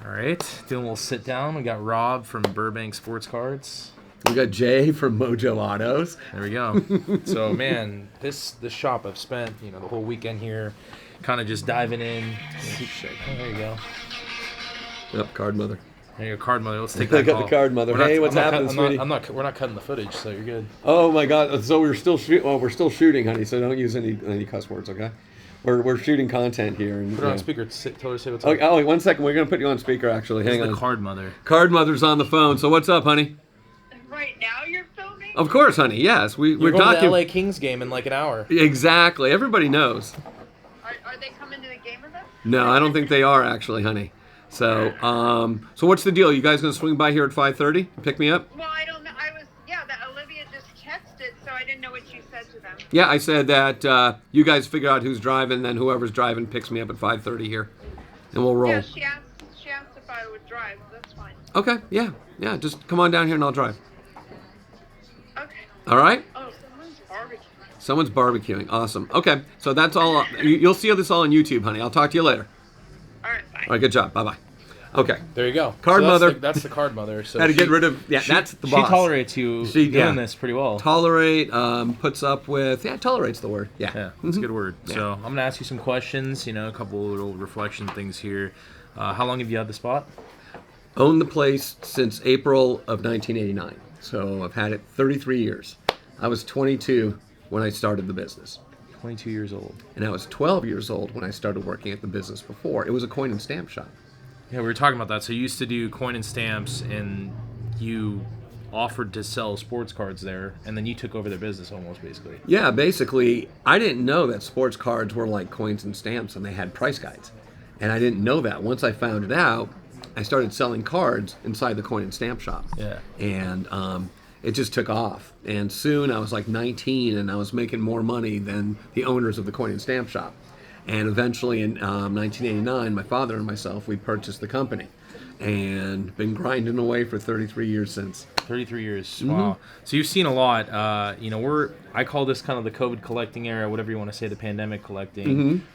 All right, doing a little sit down. We got Rob from Burbank Sports Cards. We got Jay from Mojo Autos. There we go. So, man, this shop, I've spent the whole weekend here, kind of just diving in. Oh, there you go. Yep, card mother. There you go, card mother. Let's take that I got call. the card mother. Hey, what's happening, sweetie? We're not cutting the footage, so you're good. Oh my God! So we're still we're still shooting, honey. So don't use any cuss words, okay? We're shooting content here. And, put it on speaker. Tell her to say what's up. Oh, wait, 1 second. We're gonna put you on speaker. Actually, hang on. The card mother. Card mother's on the phone. So what's up, honey? Right now you're filming? Of course, honey. Yes, we're going to the documenting. LA Kings game in like an hour. Exactly. Everybody knows. Are they coming to the game with us? No, I don't think they are actually, honey. So, so what's the deal? You guys gonna swing by here at 5:30 and pick me up? Well, I don't know. That Olivia just texted, so I didn't know what you said to them. Yeah, I said that you guys figure out who's driving, then whoever's driving picks me up at 5:30 here, and we'll roll. Yeah, she asked if I would drive. That's fine. Okay, yeah, just come on down here and I'll drive. Okay. All right? Oh, someone's barbecuing. Someone's barbecuing. Awesome. Okay, so that's all. You'll see this all on YouTube, honey. I'll talk to you later. All right, bye. All right, good job. Bye-bye. Okay. There you go. Card mother. That's the card mother. So Had to get rid of. Yeah, that's the boss. She tolerates you doing this pretty well. Tolerate. Puts up with. Yeah, tolerates the word. Yeah. That's a good word. Yeah. So I'm gonna ask you some questions. A couple little reflection things here. How long have you had the spot? Owned the place since April of 1989. So I've had it 33 years. I was 22 when I started the business. 22 years old. And I was 12 years old when I started working at the business before. It was a coin and stamp shop. Yeah, we were talking about that. So you used to do coin and stamps, and you offered to sell sports cards there, and then you took over their business almost, basically. Yeah, basically, I didn't know that sports cards were like coins and stamps, and they had price guides. And I didn't know that. Once I found it out, I started selling cards inside the coin and stamp shop. Yeah. And it just took off. And soon I was like 19, and I was making more money than the owners of the coin and stamp shop. And eventually in 1989, my father and myself, we purchased the company and been grinding away for 33 years since. 33 years. Wow. So you've seen a lot. I call this kind of the COVID collecting era, whatever you want to say, the pandemic collecting.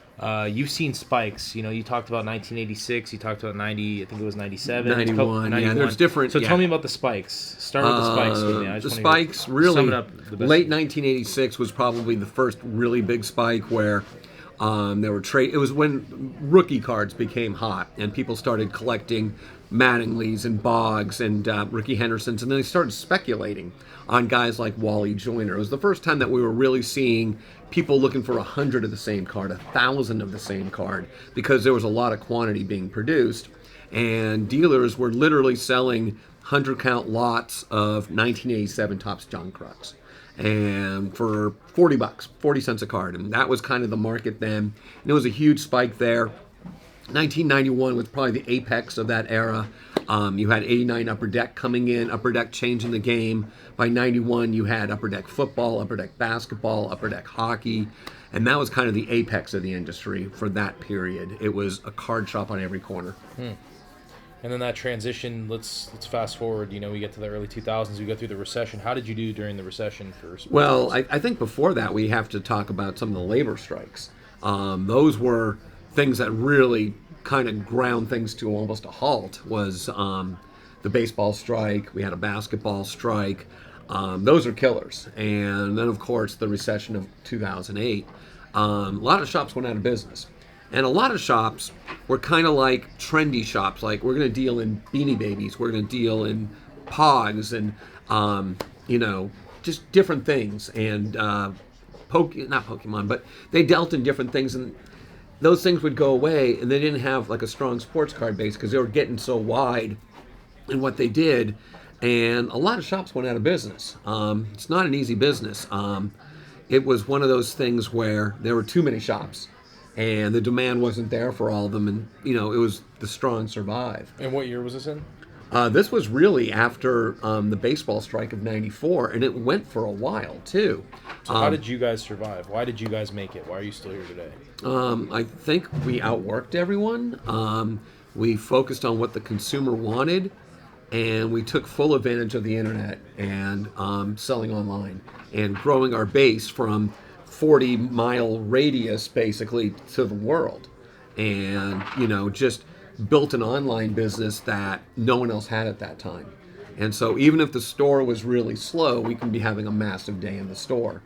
You've seen spikes. You talked about 1986. You talked about 90. I think it was 97. 91. Yeah, there's different. So tell me about the spikes. Start with the spikes. The spikes really. Sum it up the best. Late 1986 was probably the first really big spike where there were trade. It was when rookie cards became hot and people started collecting Mattingly's and Boggs and Ricky Henderson's, and then they started speculating on guys like Wally Joyner. It was the first time that we were really seeing people looking for 100 of the same card, 1,000 of the same card, because there was a lot of quantity being produced, and dealers were literally selling 100-count lots of 1987 Topps John Crux, and for $40, 40 cents a card, and that was kind of the market then. And it was a huge spike there. 1991 was probably the apex of that era. You had 89 Upper Deck coming in, Upper Deck changing the game. By 91, you had Upper Deck football, Upper Deck basketball, Upper Deck hockey, and that was kind of the apex of the industry for that period. It was a card shop on every corner. And then that transition, let's fast forward. We get to the early 2000s. We go through the recession. How did you do during the recession for sports? Well, I think before that we have to talk about some of the labor strikes. Those were things that really kind of ground things to almost a halt. Was the baseball strike. We had a basketball strike. Those are killers. And then, of course, the recession of 2008. A lot of shops went out of business. And a lot of shops were kind of like trendy shops. Like, we're going to deal in Beanie Babies. We're going to deal in Pogs and, just different things. And not Pokemon, but they dealt in different things. And those things would go away, and they didn't have like a strong sports card base because they were getting so wide in what they did. And a lot of shops went out of business. It's not an easy business. It was one of those things where there were too many shops, and the demand wasn't there for all of them, and it was the strong survive. And what year was this in? This was really after the baseball strike of '94, and it went for a while too. So how did you guys survive? Why did you guys make it? Why are you still here today? I think we outworked everyone. We focused on what the consumer wanted, and we took full advantage of the internet and selling online and growing our base from 40-mile radius basically to the world, and just built an online business that no one else had at that time. And so even if the store was really slow, we can be having a massive day in the store.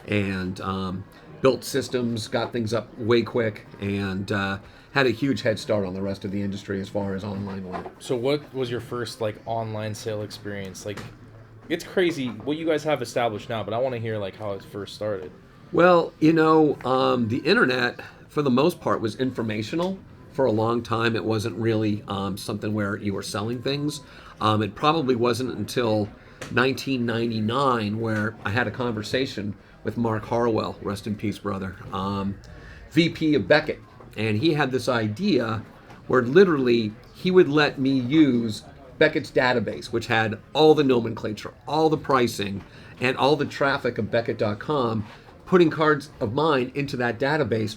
And built systems, got things up way quick, and had a huge head start on the rest of the industry as far as online went. So what was your first like online sale experience? Like, it's crazy what you guys have established now, but I want to hear like how it first started. Well, the internet, for the most part, was informational. For a long time, it wasn't really something where you were selling things. It probably wasn't until 1999 where I had a conversation with Mark Harwell, rest in peace, brother, VP of Beckett. And he had this idea where literally he would let me use Beckett's database, which had all the nomenclature, all the pricing, and all the traffic of Beckett.com, putting cards of mine into that database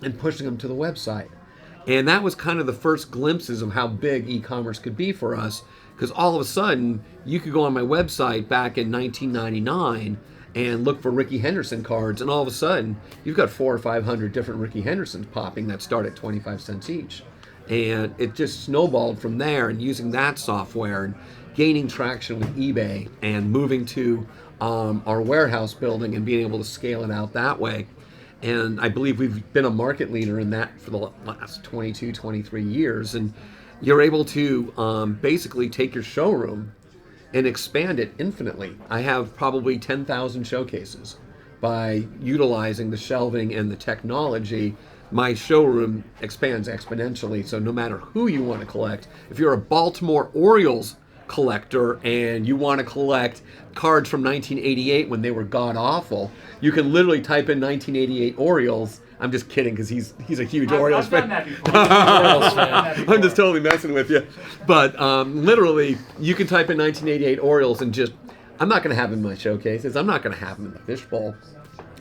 and pushing them to the website. And that was kind of the first glimpses of how big e-commerce could be for us, because all of a sudden, you could go on my website back in 1999 and look for Ricky Henderson cards, and all of a sudden, you've got 400 or 500 different Ricky Hendersons popping that start at 25 cents each. And it just snowballed from there, and using that software and gaining traction with eBay and moving to our warehouse building and being able to scale it out that way. And I believe we've been a market leader in that for the last 22, 23 years. And you're able to basically take your showroom and expand it infinitely. I have probably 10,000 showcases. By utilizing the shelving and the technology, my showroom expands exponentially. So no matter who you want to collect, if you're a Baltimore Orioles collector and you want to collect cards from 1988 when they were god-awful, you can literally type in 1988 Orioles. I'm just kidding, because he's a huge Orioles fan. I'm just totally messing with you. But literally, you can type in 1988 Orioles and just, I'm not going to have them in my showcases. I'm not going to have them in the fishbowl.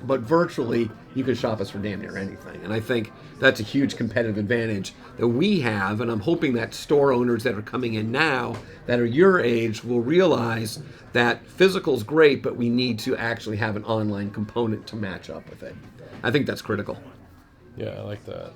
But virtually, you can shop us for damn near anything. And I think that's a huge competitive advantage that we have. And I'm hoping that store owners that are coming in now that are your age will realize that physical's great, but we need to actually have an online component to match up with it. I think that's critical. Yeah, I like that.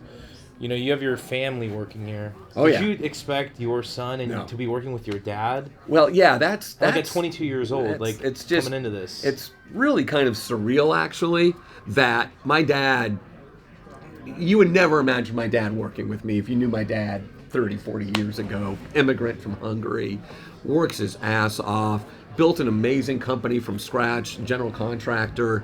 You have your family working here. Oh, Did yeah. you expect your son to be working with your dad? Well, yeah, that's like at 22 years old, it's just coming into this. It's really kind of surreal, actually, that my dad, you would never imagine my dad working with me if you knew my dad 30, 40 years ago, immigrant from Hungary, works his ass off, built an amazing company from scratch, general contractor.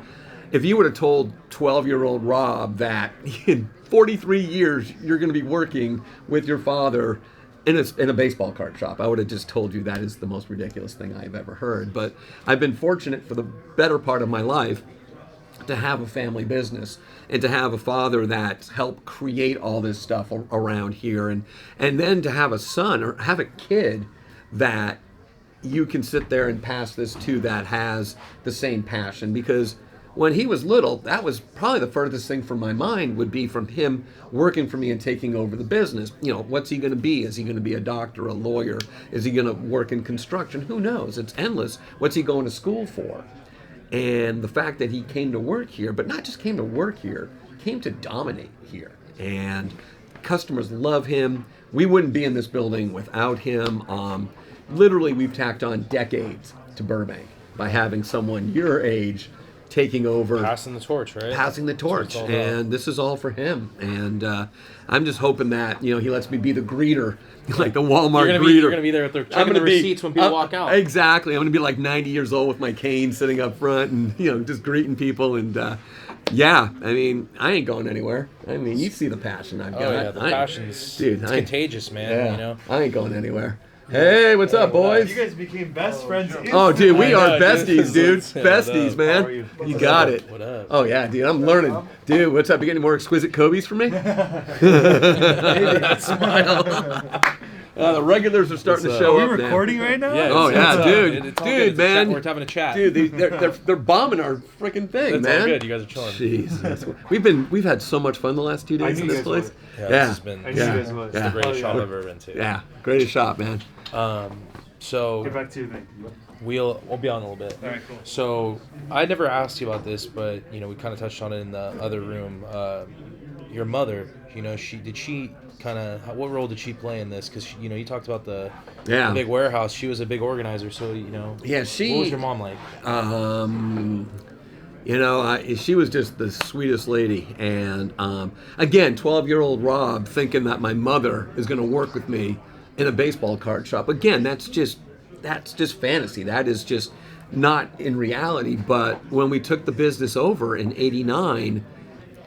If you would have told 12-year-old Rob that in 43 years you're going to be working with your father in a baseball card shop, I would have just told you that is the most ridiculous thing I've ever heard. But I've been fortunate for the better part of my life to have a family business and to have a father that helped create all this stuff around here, and then to have a son or have a kid that you can sit there and pass this to that has the same passion. Because when he was little, that was probably the furthest thing from my mind would be from him working for me and taking over the business. What's he going to be? Is he going to be a doctor, a lawyer? Is he going to work in construction? Who knows? It's endless. What's he going to school for? And the fact that he came to work here, but not just came to work here, came to dominate here. And customers love him. We wouldn't be in this building without him. Literally, we've tacked on decades to Burbank by having someone your age taking over, passing the torch, right? Passing the torch, and this is all for him. And I'm just hoping that he lets me be the greeter, like the Walmart greeter. You're gonna be there checking the receipts when people walk out. Exactly. I'm gonna be like 90 years old with my cane, sitting up front, and just greeting people. And yeah, I mean, I ain't going anywhere. I mean, you see the passion I've got. Oh yeah, the passion's contagious, man. Yeah, I ain't going anywhere. Hey, what's up, boys? You guys became best friends. Oh, dude, we are besties, dude. Besties, man. How are you? You got it. What up? Oh, yeah, dude, I'm learning. Dude, what's up? You getting more exquisite Kobe's for me? Smile. The regulars are starting to show up. Are we recording right now? Yeah, oh, yeah, dude. Dude, man. We're having a chat. Dude, they're bombing our freaking thing, That's man. all good. You guys are chilling. Jesus. We've had so much fun the last 2 days in this place. Yeah, this has been it's the greatest shop I've ever been to. Yeah, greatest shop, man. So get back to you then. we'll be on in a little bit. All right, cool. So I never asked you about this, but we kind of touched on it in the other room. Your mother You know, she kind of, what role did she play in this? Because you know, you talked about the Yeah. big warehouse. She was a big organizer, so you know. Yeah, What was your mom like? You know, she was just the sweetest lady. And again, 12-year-old Rob thinking that my mother is going to work with me in a baseball card shop. Again, that's just fantasy. That is just not in reality. But when we took the business over in '89,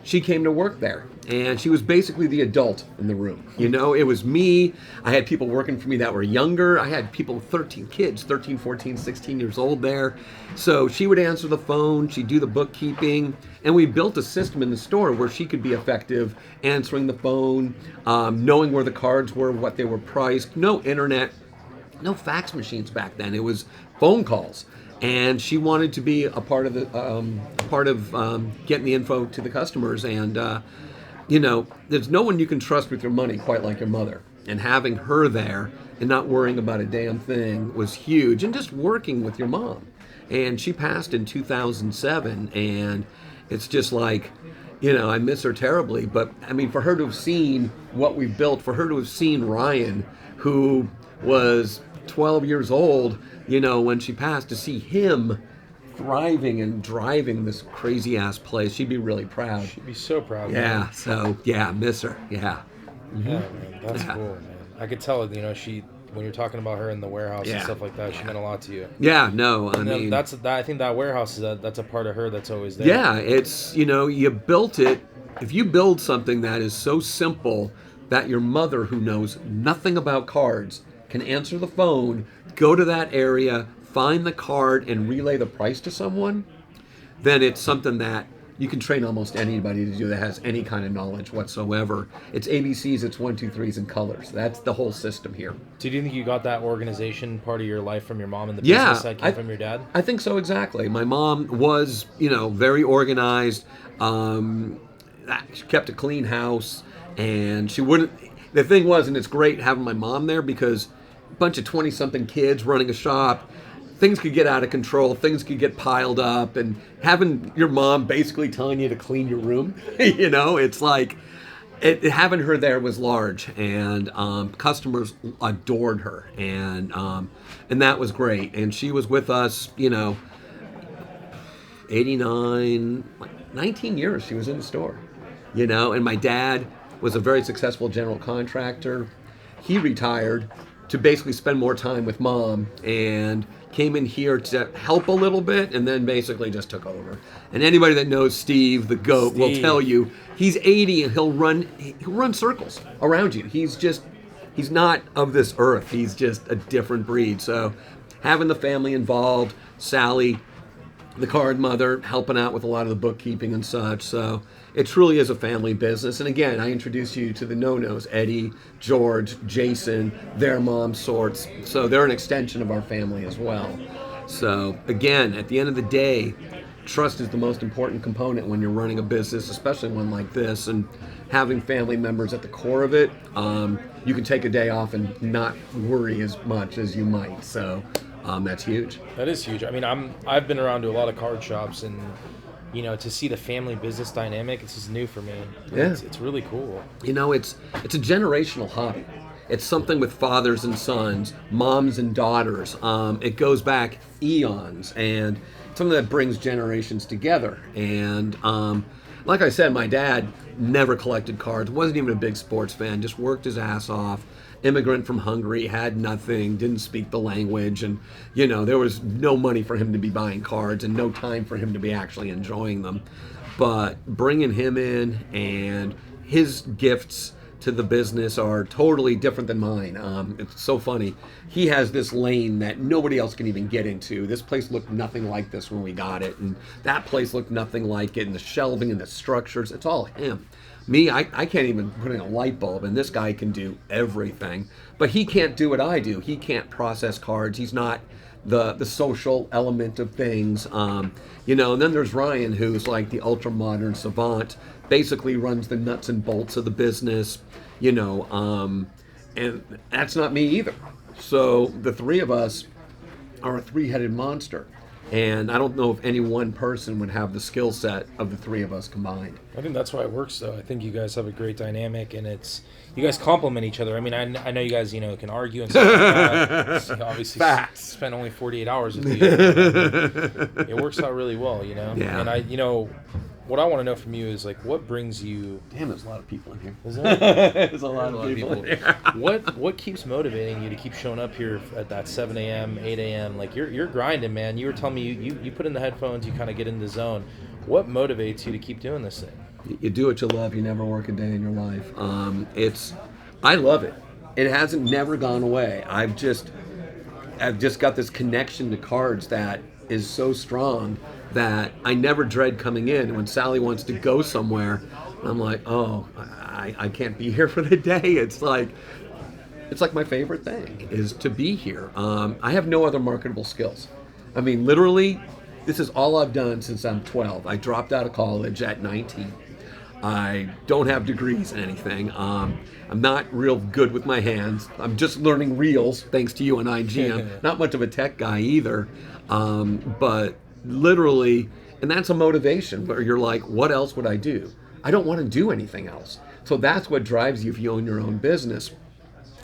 she came to work there. And she was basically the adult in the room. You know, it was me. I had people working for me that were younger. I had people, 13 kids, 13, 14, 16 years old there. So she would answer the phone. She'd do the bookkeeping. And we built a system in the store where she could be effective answering the phone, knowing where the cards were, what they were priced. No internet, no fax machines back then. It was phone calls. And she wanted to be a part of getting the info to the customers. And you know, there's no one you can trust with your money quite like your mother. And having her there and not worrying about a damn thing was huge. And just working with your mom. And she passed in 2007, and it's just like, you know, I miss her terribly. But I mean, for her to have seen what we built, for her to have seen Ryan, who was 12 years old, you know, when she passed, to see him thriving and driving this crazy ass place, she'd be really proud. She'd be so proud. Yeah, Man. so yeah, miss her. Yeah. Yeah, man, that's cool, man. I could tell, you know, when you're talking about her in the warehouse and stuff like that, she meant a lot to you. Yeah, no, I mean, mean, I think that warehouse that's a part of her that's always there. Yeah, it's, you know, you built it. If you build something that is so simple that your mother, who knows nothing about cards, can answer the phone, go to that area, find the card, and relay the price to someone, then it's something that you can train almost anybody to do that has any kind of knowledge whatsoever. It's ABCs, it's 1, 2, 3s, and colors. That's the whole system here. So do you think you got that organization part of your life from your mom and the business that came from your dad? I think so, exactly. My mom was, you know, very organized. She kept a clean house, and she wouldn't. The thing was, and it's great having my mom there because a bunch of 20-something kids running a shop, things could get out of control, things could get piled up, and having your mom basically telling you to clean your room, you know, it's like, having her there was large, and customers adored her, and that was great. And she was with us, you know, 89, 19 years she was in the store, you know. And my dad was a very successful general contractor. He retired to basically spend more time with mom, and came in here to help a little bit, and then basically just took over. And anybody that knows Steve, the GOAT, will tell you he's 80 and he'll run circles around you. He's not of this earth. He's just a different breed. So having the family involved, Sally, the card mother, helping out with a lot of the bookkeeping and such. So it truly is a family business. And again, I introduce you to the no-nos, Eddie, George, Jason, their mom sorts. So they're an extension of our family as well. So again, at the end of the day, trust is the most important component when you're running a business, especially one like this. And having family members at the core of it, you can take a day off and not worry as much as you might. So that's huge. That is huge. I mean, I've been around to a lot of card shops, and you know, to see the family business dynamic, it's just new for me. Yeah. It's really cool. You know, it's a generational hobby. It's something with fathers and sons, moms and daughters. It goes back eons, and something that brings generations together. And like I said, my dad never collected cards, wasn't even a big sports fan, just worked his ass off. Immigrant from Hungary, had nothing, didn't speak the language, and you know, there was no money for him to be buying cards and no time for him to be actually enjoying them. But bringing him in, and his gifts to the business are totally different than mine. It's so funny. He has this lane that nobody else can even get into. This place looked nothing like this when we got it, and that place looked nothing like it, and the shelving and the structures, it's all him. Me, I can't even put in a light bulb, and this guy can do everything. But he can't do what I do. He can't process cards. He's not the social element of things. You know, and then there's Ryan, who's like the ultra-modern savant, basically runs the nuts and bolts of the business, you know, and that's not me either. So the three of us are a three-headed monster. And I don't know if any one person would have the skill set of the three of us combined. I think that's why it works, though. I think you guys have a great dynamic, and you guys complement each other. I mean, I know you guys, can argue and stuff like that. So obviously, Facts. spend only 48 hours with you. It works out really well, Yeah. And what I want to know from you is, like, what brings you... Damn, there's a lot of people in here. Is there? There's a lot of people in here. What keeps motivating you to keep showing up here at that 7 a.m., 8 a.m.? Like, you're grinding, man. You were telling me you put in the headphones, you kind of get in the zone. What motivates you to keep doing this thing? You do what you love. You never work a day in your life. I love it. It hasn't never gone away. I've just got this connection to cards that is so strong that I never dread coming in. And when Sally wants to go somewhere, I'm like, oh, I can't be here for the day. It's like my favorite thing is to be here. I have no other marketable skills. I mean, literally, this is all I've done since I'm 12. I dropped out of college at 19. I don't have degrees in anything. I'm not real good with my hands. I'm just learning reels, thanks to you and IG. I'm not much of a tech guy either. But literally, and that's a motivation where you're like, what else would I do? I don't want to do anything else. So that's what drives you if you own your own business,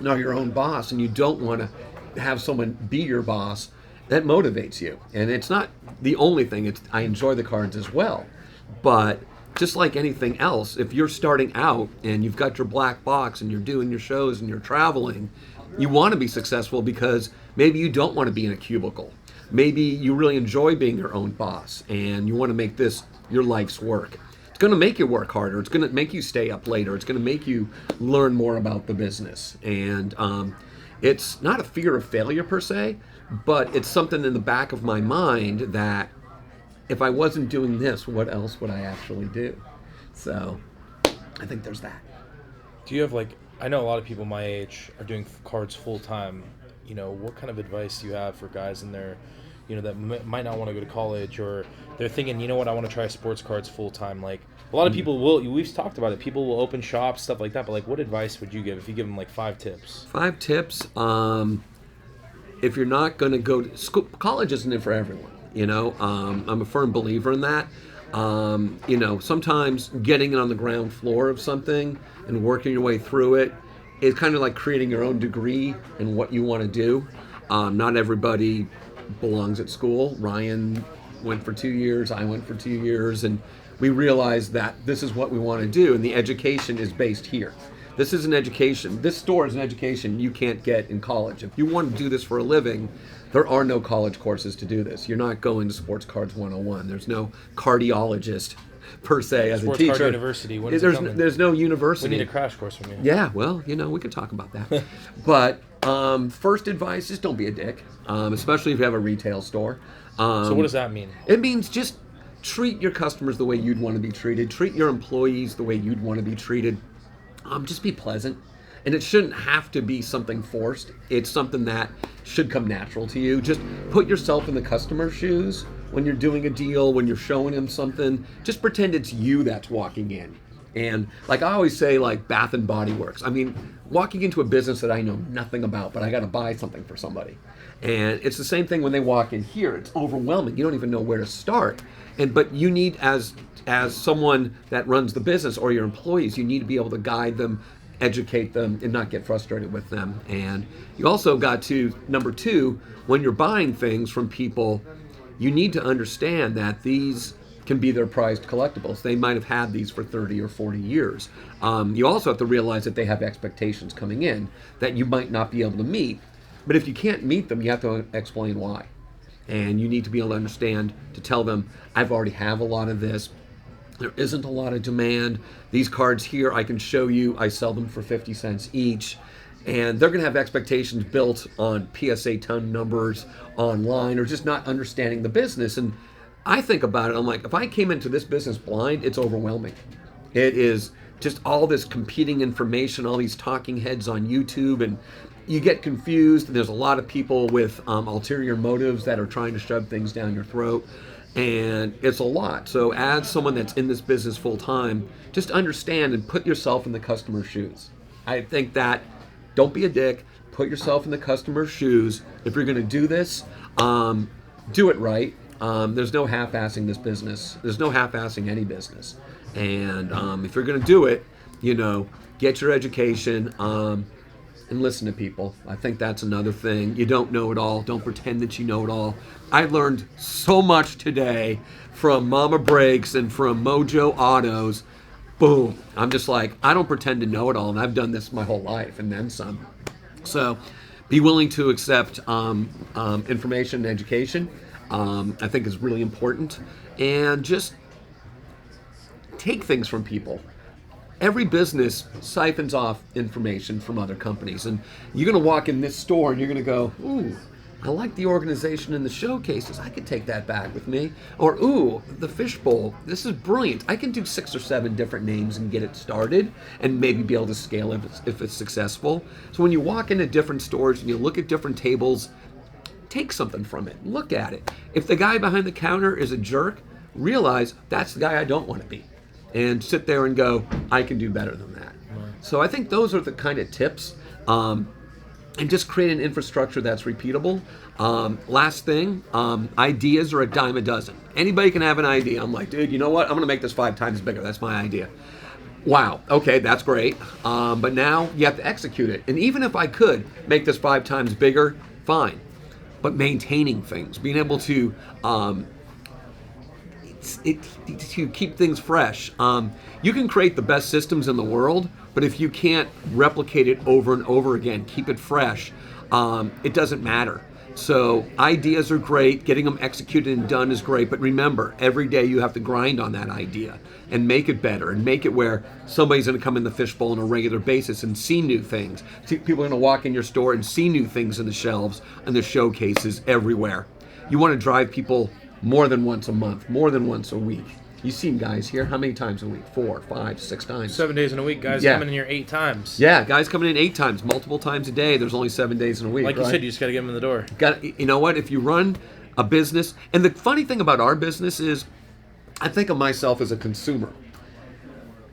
or your own boss, and you don't want to have someone be your boss. That motivates you. And it's not the only thing. I enjoy the cards as well. But just like anything else, if you're starting out and you've got your black box and you're doing your shows and you're traveling, you want to be successful because maybe you don't want to be in a cubicle. Maybe you really enjoy being your own boss and you want to make this your life's work. It's going to make you work harder. It's going to make you stay up later. It's going to make you learn more about the business. And it's not a fear of failure per se, but it's something in the back of my mind that if I wasn't doing this, what else would I actually do? So I think there's that. Do you have, I know a lot of people my age are doing cards full time. What kind of advice do you have for guys in there, that might not want to go to college, or they're thinking, I want to try sports cards full time? Like, a lot of people we've talked about it, people will open shops, stuff like that, but what advice would you give if you give them 5 tips? 5 tips. If you're not going to go to school, college isn't it for everyone. I'm a firm believer in that. Sometimes getting it on the ground floor of something and working your way through it is kind of like creating your own degree in what you want to do. Not everybody belongs at school. Ryan went for 2 years, I went for 2 years, and we realized that this is what we want to do, and the education is based here. This is an education. This store is an education you can't get in college. If you want to do this for a living, there are no college courses to do this. You're not going to Sports Cards 101. There's no cardiologist per se as Sports a teacher. Card University. When is it coming? There's no university. We need a crash course from you. Yeah, well, we can talk about that. But first advice is don't be a dick, especially if you have a retail store. So what does that mean? It means just treat your customers the way you'd want to be treated. Treat your employees the way you'd want to be treated. Just be pleasant. And it shouldn't have to be something forced. It's something that should come natural to you. Just put yourself in the customer's shoes when you're doing a deal, when you're showing them something. Just pretend it's you that's walking in. And I always say, Bath and Body Works. I mean, walking into a business that I know nothing about, but I got to buy something for somebody. And it's the same thing when they walk in here. It's overwhelming. You don't even know where to start. But you need, as someone that runs the business or your employees, you need to be able to guide them, educate them, and not get frustrated with them. And you also got to, number 2, when you're buying things from people, you need to understand that these can be their prized collectibles. They might have had these for 30 or 40 years. You also have to realize that they have expectations coming in that you might not be able to meet. But if you can't meet them, you have to explain why. And you need to be able to understand, to tell them, I've already have a lot of this. There isn't a lot of demand. These cards here, I can show you, I sell them for 50 cents each. And they're going to have expectations built on PSA ton numbers online or just not understanding the business. And I think about it, I'm like, if I came into this business blind, it's overwhelming. It is just all this competing information, all these talking heads on YouTube, and you get confused. And there's a lot of people with ulterior motives that are trying to shove things down your throat. And it's a lot. So as someone that's in this business full time, just understand and put yourself in the customer's shoes. I think that don't be a dick. Put yourself in the customer's shoes. If you're going to do this, do it right. There's no half-assing this business. There's no half-assing any business. And if you're going to do it, get your education and listen to people. I think that's another thing. You don't know it all. Don't pretend that you know it all. I learned so much today from Mama Brakes and from Mojo Autos. Boom. I'm just like, I don't pretend to know it all, and I've done this my whole life and then some. So be willing to accept information and education. I think is really important. And just take things from people. Every business siphons off information from other companies. And you're going to walk in this store and you're going to go, ooh, I like the organization in the showcases. I could take that back with me. Or, ooh, the fishbowl. This is brilliant. I can do 6 or 7 different names and get it started and maybe be able to scale if it's successful. So when you walk into different stores and you look at different tables, take something from it. Look at it. If the guy behind the counter is a jerk, realize that's the guy I don't want to be. And sit there and go, I can do better than that. Right. So I think those are the kind of tips. And just create an infrastructure that's repeatable. Last thing, ideas are a dime a dozen. Anybody can have an idea. I'm like, dude, you know what? I'm going to make this 5 times bigger. That's my idea. Wow. Okay, that's great. But now you have to execute it. And even if I could make this 5 times bigger, fine. But maintaining things, being able to to keep things fresh. You can create the best systems in the world, but if you can't replicate it over and over again, keep it fresh, it doesn't matter. So ideas are great, getting them executed and done is great, but remember, every day you have to grind on that idea and make it better and make it where somebody's going to come in the fishbowl on a regular basis and see new things. People are going to walk in your store and see new things in the shelves and the showcases everywhere. You want to drive people more than once a month, more than once a week. You've seen guys here, how many times a week? 4, 5, 6 times. 7 days in a week, guys coming in here 8 times. Yeah, guys coming in 8 times, multiple times a day. There's only 7 days in a week. Like you said, you just got to get them in the door. You know what? If you run a business, and the funny thing about our business is, I think of myself as a consumer.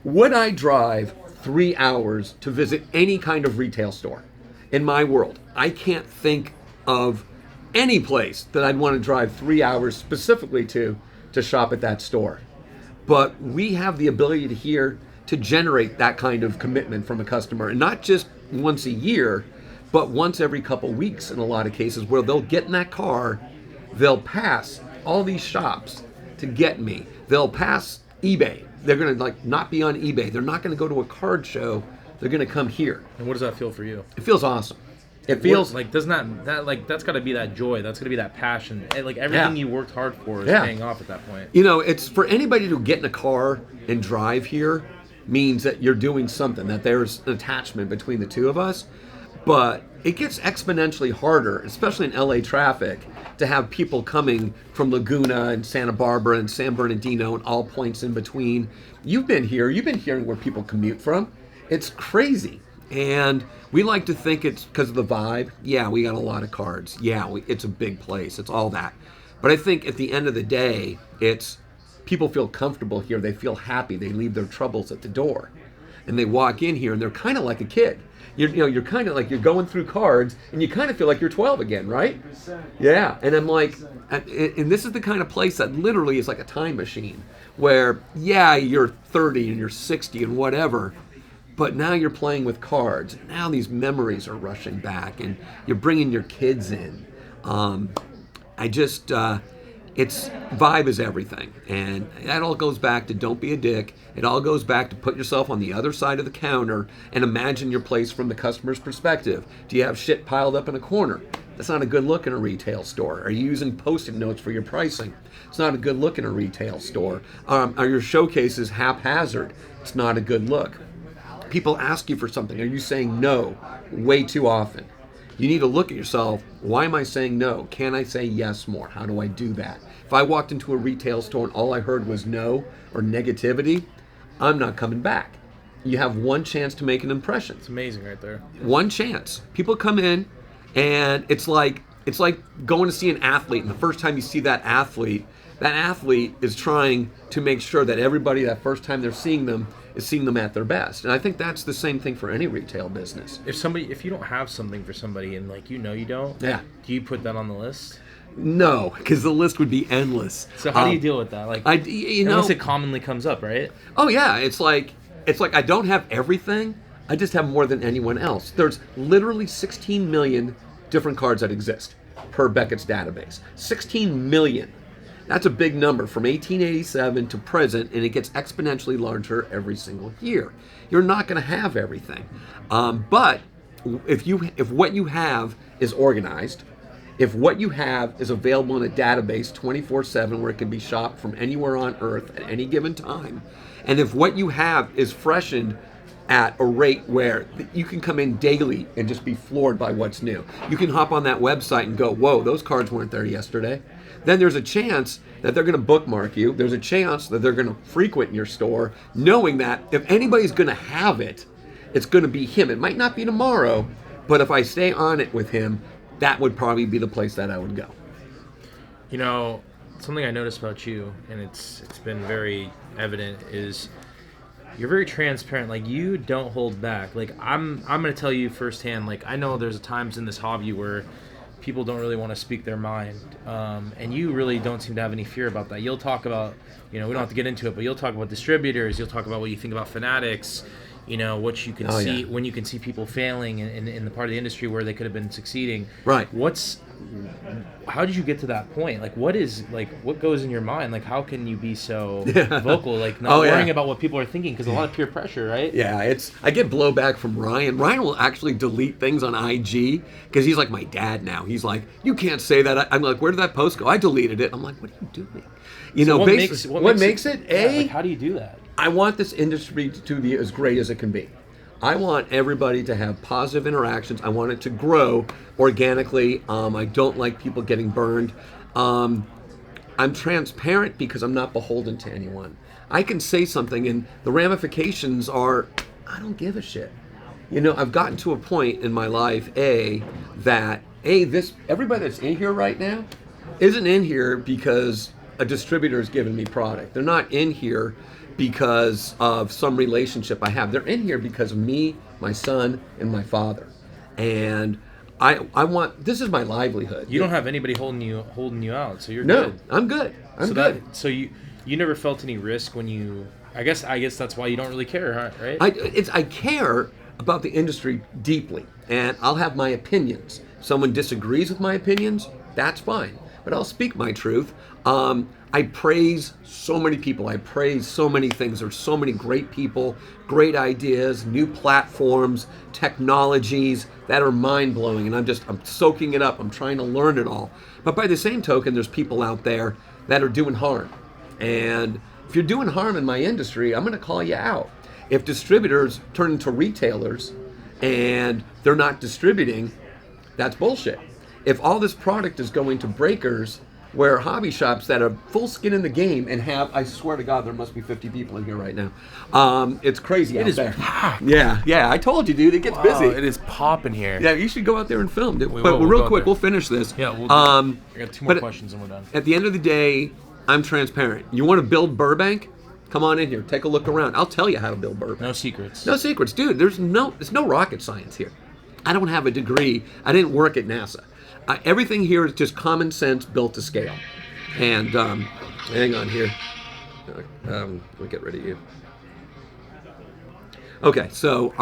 Would I drive 3 hours to visit any kind of retail store in my world? I can't think of any place that I'd want to drive 3 hours specifically to shop at that store. But we have the ability to generate that kind of commitment from a customer, and not just once a year, but once every couple weeks in a lot of cases, where they'll get in that car, they'll pass all these shops to get me. They'll pass eBay. They're going to not be on eBay. They're not going to go to a card show. They're going to come here. And what does that feel for you? It feels awesome. It feels like that's got to be that joy. That's got to be that passion. Like everything you worked hard for is paying off at that point. It's for anybody to get in a car and drive here means that you're doing something, that there's an attachment between the two of us. But it gets exponentially harder, especially in LA traffic, to have people coming from Laguna and Santa Barbara and San Bernardino and all points in between. You've been hearing where people commute from. It's crazy. And we like to think it's because of the vibe. Yeah, we got a lot of cards. Yeah, it's a big place. It's all that. But I think at the end of the day, it's people feel comfortable here. They feel happy. They leave their troubles at the door. And they walk in here and they're kind of like a kid. You're kind of like you're going through cards and you kind of feel like you're 12 again, right? Yeah. And I'm like, and this is the kind of place that literally is like a time machine where, yeah, you're 30 and you're 60 and whatever. But now you're playing with cards. Now these memories are rushing back, and you're bringing your kids in. It's vibe is everything, and that all goes back to don't be a dick. It all goes back to put yourself on the other side of the counter and imagine your place from the customer's perspective. Do you have shit piled up in a corner? That's not a good look in a retail store. Are you using Post-it notes for your pricing? It's not a good look in a retail store. Are your showcases haphazard? It's not a good look. People ask you for something. Are you saying no way too often? You need to look at yourself. Why am I saying no? Can I say yes more? How do I do that? If I walked into a retail store and all I heard was no or negativity, I'm not coming back. You have one chance to make an impression. It's amazing right there. One chance. People come in and it's like going to see an athlete, and the first time you see that athlete, that athlete is trying to make sure that everybody that first time they're seeing them is seeing them at their best. And I think that's the same thing for any retail business. If you don't have something for somebody and like you don't, Yeah. do you put that on the list? No, because the list would be endless. So how do you deal with that? Like, unless it commonly comes up, right? Oh yeah, it's like I don't have everything. I just have more than anyone else. There's literally 16 million different cards that exist per Beckett's database. 16 million. That's a big number from 1887 to present, and it gets exponentially larger every single year. You're not going to have everything, but if what you have is organized, if what you have is available in a database 24/7 where it can be shopped from anywhere on earth at any given time, and if what you have is freshened at a rate where you can come in daily and just be floored by what's new. You can hop on that website and go, whoa, those cards weren't there yesterday. Then there's a chance that they're going to bookmark you. There's a chance that they're going to frequent your store, knowing that if anybody's going to have it, it's going to be him. It might not be tomorrow, but if I stay on it with him, that would probably be the place that I would go. You know, something I noticed about you, and it's been very evident, is you're very transparent. Like, you don't hold back. Like, I'm going to tell you firsthand, like, I know there's times in this hobby where people don't really want to speak their mind, and you really don't seem to have any fear about that. You'll talk about, we don't have to get into it, but you'll talk about distributors, you'll talk about what you think about fanatics, what you can see, yeah, when you can see people failing in the part of the industry where they could have been succeeding. Right. How did you get to that point? Like, what goes in your mind? Like, how can you be so vocal, like not worrying about what people are thinking? Because a lot of peer pressure, right? Yeah, I get blowback from Ryan. Ryan will actually delete things on IG because he's like my dad now. He's like, you can't say that. I'm like, where did that post go? I deleted it. I'm like, what are you doing? What makes it? Like, how do you do that? I want this industry to be as great as it can be. I want everybody to have positive interactions. I want it to grow organically. I don't like people getting burned. I'm transparent because I'm not beholden to anyone. I can say something and the ramifications are, I don't give a shit. I've gotten to a point in my life, that everybody that's in here right now isn't in here because a distributor is giving me product. They're not in here because of some relationship I have. They're in here because of me, my son, and my father. And I want, this is my livelihood. You don't have anybody holding you out, so you're good. No, I'm good. I'm good. So you never felt any risk when you, I guess that's why you don't really care, right? I care about the industry deeply, and I'll have my opinions. Someone disagrees with my opinions, that's fine. But I'll speak my truth. I praise so many people. I praise so many things. There's so many great people, great ideas, new platforms, technologies that are mind-blowing. And I'm soaking it up. I'm trying to learn it all. But by the same token, there's people out there that are doing harm. And if you're doing harm in my industry, I'm going to call you out. If distributors turn into retailers and they're not distributing, that's bullshit. If all this product is going to breakers, where hobby shops that are full skin in the game and have, I swear to God, there must be 50 people in here right now. It's crazy out there. It is packed. Yeah, I told you, dude, it gets busy. It is popping here. Yeah, you should go out there and film. But real quick, we'll finish this. Yeah, we'll do I got 2 more questions and we're done. At the end of the day, I'm transparent. You want to build Burbank? Come on in here, take a look around. I'll tell you how to build Burbank. No secrets. No secrets, dude. There's no rocket science here. I don't have a degree. I didn't work at NASA. Everything here is just common sense built to scale. And hang on here. Let me get rid of you. Okay, so,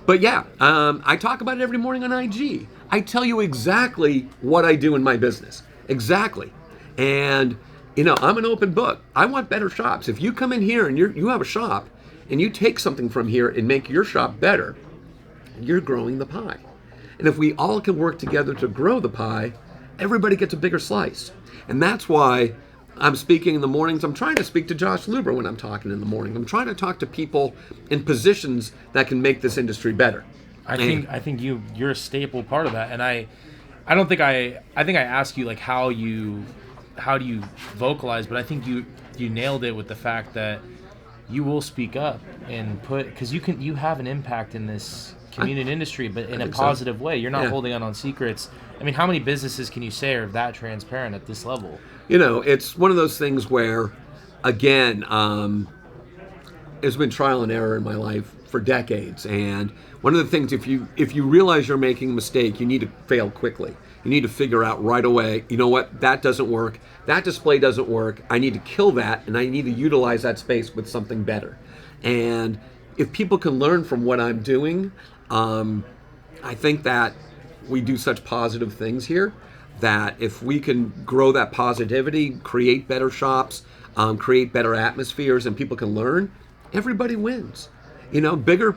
but yeah, I talk about it every morning on IG. I tell you exactly what I do in my business. Exactly. And, I'm an open book. I want better shops. If you come in here and you have a shop and you take something from here and make your shop better, you're growing the pie. And if we all can work together to grow the pie, everybody gets a bigger slice. And that's why I'm speaking in the mornings. I'm trying to speak to Josh Luber when I'm talking in the morning. I'm trying to talk to people in positions that can make this industry better. I think you're a staple part of that. And I think I asked you like how do you vocalize, but I think you nailed it with the fact that you will speak up and because you have an impact in this community industry, but in a think so. positive way. You're not Yeah. holding on secrets. I mean, how many businesses can you say are that transparent at this level? It's one of those things where, again, it's been trial and error in my life for decades. And one of the things, if you realize you're making a mistake, you need to fail quickly. You need to figure out right away, you know what, that doesn't work. That display doesn't work. I need to kill that, and I need to utilize that space with something better. And if people can learn from what I'm doing, I think that we do such positive things here that if we can grow that positivity, create better shops, create better atmospheres, and people can learn, everybody wins. Bigger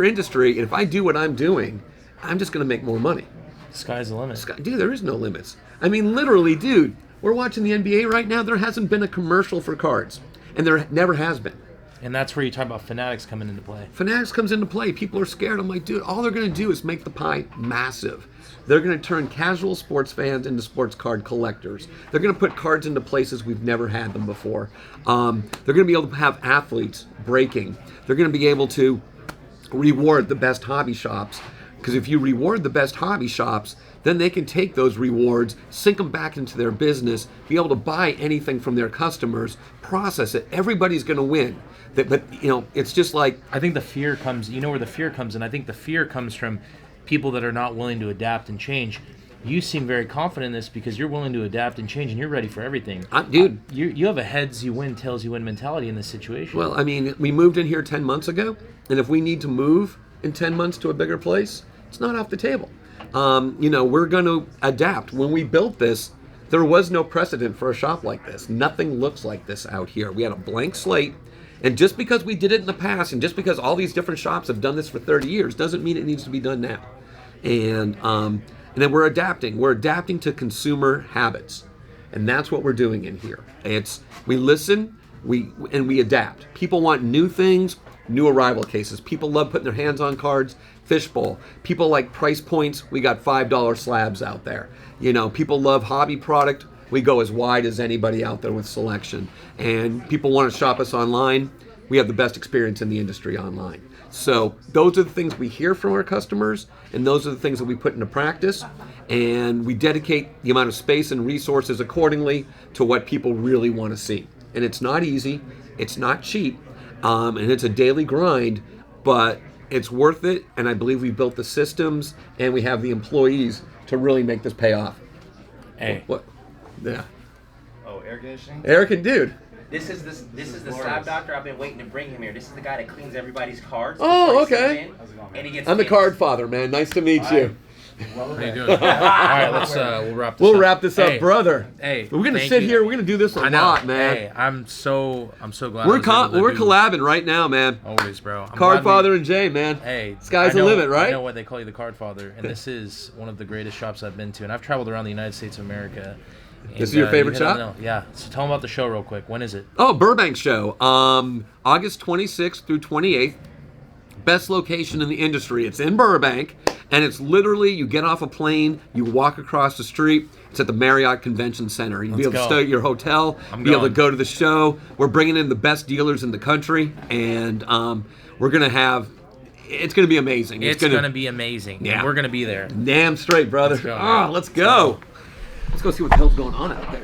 industry. And if I do what I'm doing, I'm just going to make more money. Sky's the limit. Dude, there is no limits. I mean, literally, dude, we're watching the NBA right now. There hasn't been a commercial for cards, and there never has been. And that's where you talk about fanatics coming into play. Fanatics comes into play. People are scared. I'm like, dude, all they're going to do is make the pie massive. They're going to turn casual sports fans into sports card collectors. They're going to put cards into places we've never had them before. They're going to be able to have athletes breaking. They're going to be able to reward the best hobby shops. Because if you reward the best hobby shops, then they can take those rewards, sink them back into their business, be able to buy anything from their customers, process it. Everybody's going to win. But it's just like... I think the fear comes, where the fear comes in. I think the fear comes from people that are not willing to adapt and change. You seem very confident in this because you're willing to adapt and change, and you're ready for everything. Dude. You have a heads you win, tails you win mentality in this situation. Well, I mean, we moved in here 10 months ago, and if we need to move in 10 months to a bigger place, it's not off the table. We're going to adapt. When we built this, there was no precedent for a shop like this. Nothing looks like this out here. We had a blank slate, and just because we did it in the past, and just because all these different shops have done this for 30 years, doesn't mean it needs to be done now. And then we're adapting. We're adapting to consumer habits, and that's what we're doing in here. We listen, we adapt. People want new things, new arrival cases. People love putting their hands on cards. Fishbowl. People like price points. We got $5 slabs out there. People love hobby product. We go as wide as anybody out there with selection. And people want to shop us online. We have the best experience in the industry online. So those are the things we hear from our customers, and those are the things that we put into practice. And we dedicate the amount of space and resources accordingly to what people really want to see. And it's not easy. It's not cheap. And it's a daily grind, but it's worth it, and I believe we built the systems and we have the employees to really make this pay off. Hey. What? Yeah. Oh, air conditioning? Eric and dude. This is the slab doctor. I've been waiting to bring him here. This is the guy that cleans everybody's cards. Oh, before he okay. sends in, How's it going, and he gets I'm the tips. card father, man. Nice to meet you. How you doing? All right, let's we'll wrap this up. We'll wrap this up, Hey, brother. Hey, we're gonna thank sit you. here. We're gonna do this a I know. lot, man. Hey, I'm so glad. We're I was able to do- collabing right now, man. Always, bro. I'm Card glad we- father and Jay, man. Hey, Sky's I know- the limit, right? I know why they call you the Card Father, and this is one of the greatest shops I've been to, and I've traveled around the United States of America. This is your favorite you hit on shop? the- Yeah. So tell them about the show real quick. When is it? Oh, Burbank show. August 26th through 28th. Best location in the industry. It's in Burbank, and it's literally, you get off a plane, you walk across the street. It's at the Marriott Convention Center. You'll be able to go. stay at your hotel, I'm be able to going. go to the show. We're bringing in the best dealers in the country, and we're going to have, it's going to be amazing. It's going to be amazing. Yeah. And we're going to be there. Damn straight, brother. Let's go, man. Let's go. Let's go see what the hell's going on out there.